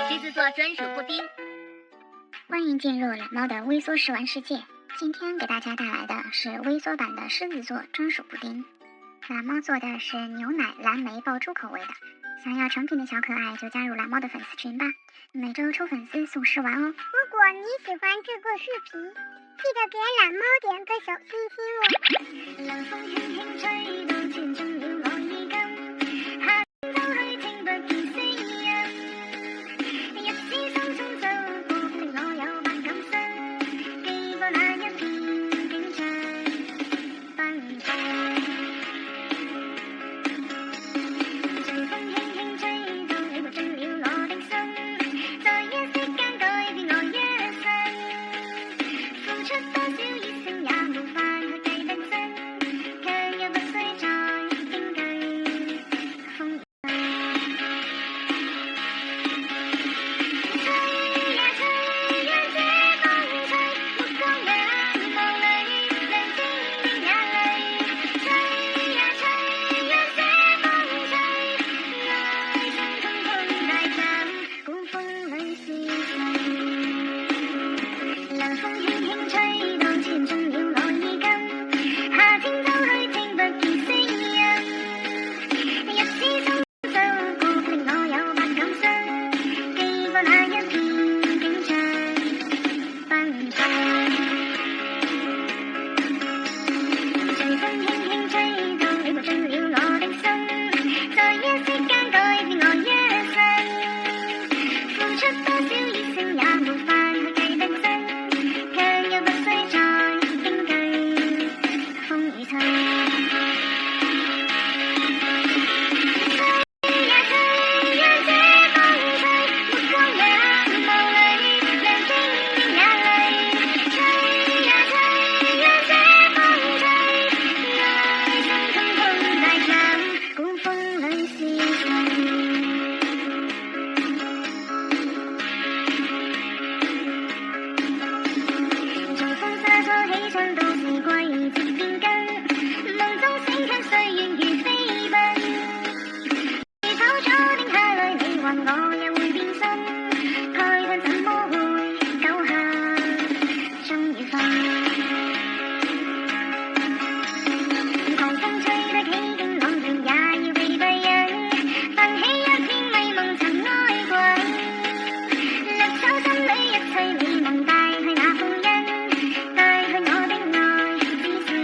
狮子座专属布丁。欢迎进入懒猫的微缩食玩世界。今天给大家带来的是微缩版的狮子座专属布丁。懒猫做的是牛奶蓝莓爆珠口味的，想要成品的小可爱就加入懒猫的粉丝群吧，每周抽粉丝送试玩哦。如果你喜欢这个视频，记得给懒猫点个小心心哦。冷風輕輕吹到前進了我衣襟，夏天走去聽不見聲音，日子匆匆走過，令我有百感傷，記過那一片景象奔放。隨風輕輕吹到你滑進了我的心，在一息間改變我一生，付出多少熱誠也無法去計得真，卻又不需再驚懼風雨。吹呀吹，讓這風吹，目光眼眸裏亮晶晶眼淚。吹呀吹，讓這風吹，愛心通通帶走，古風裏是誰？冷風輕輕吹到纏進了我衣襟，夏天走去聽不見聲音，日子匆匆走過，令我有百感傷，記過那一片景象奔放。隨風輕輕吹到你滑進了我的心，在一息間